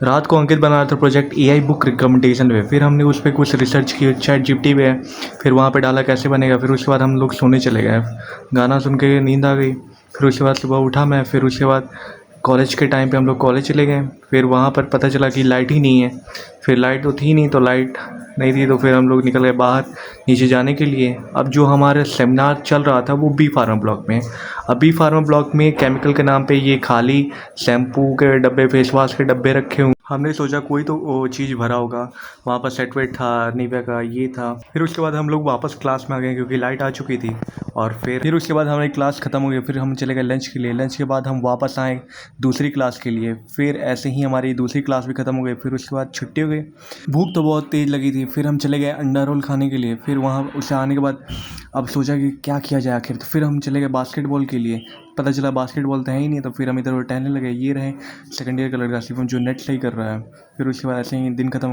रात को अंकित बना रहा था प्रोजेक्ट एआई बुक रिकमेंडेशन पे। फिर हमने उस पर कुछ रिसर्च की चैट जीपीटी पे, फिर वहाँ पे डाला कैसे बनेगा। फिर उसके बाद हम लोग सोने चले गए, गाना सुन के नींद आ गई। फिर उसके बाद सुबह उठा मैं, फिर उसके बाद कॉलेज के टाइम पे हम लोग कॉलेज चले गए। फिर वहाँ पर पता चला कि लाइट ही नहीं है। फिर लाइट तो थी नहीं, तो लाइट नहीं थी तो फिर हम लोग निकल गए बाहर नीचे जाने के लिए। अब जो हमारा सेमिनार चल रहा था वो बी फार्मा ब्लॉक में। अब बी फार्मा ब्लॉक में केमिकल के नाम पे ये खाली शैम्पू के डब्बे, फेस वाश के डब्बे रखे हुए। हमने सोचा कोई तो वो चीज़ भरा होगा। वहाँ पर सेट वेट था, निविया का ये था। फिर उसके बाद हम लोग वापस क्लास में आ गए क्योंकि लाइट आ चुकी थी। और फिर उसके बाद हमारी क्लास ख़त्म हो गई। फिर हम चले गए लंच के लिए। लंच के बाद हम वापस आए दूसरी क्लास के लिए। फिर ऐसे ही हमारी दूसरी क्लास भी ख़त्म हो गई। फिर उसके बाद छुट्टी हो गई। भूख तो बहुत तेज़ लगी थी। फिर हम चले गए अंडा रोल खाने के लिए। फिर वहाँ उससे आने के बाद अब सोचा कि क्या किया जाए आखिर, तो फिर हम चले गए बास्केटबॉल के लिए। पता चला बास्केटबॉल तो है ही नहीं, तो फिर हम इधर उधर टहलने लगे। ये रहे सेकंड ईयर का लड़का शिवम जो नेट सही कर रहा है। फिर उसके बाद ऐसे ही दिन खत्म हो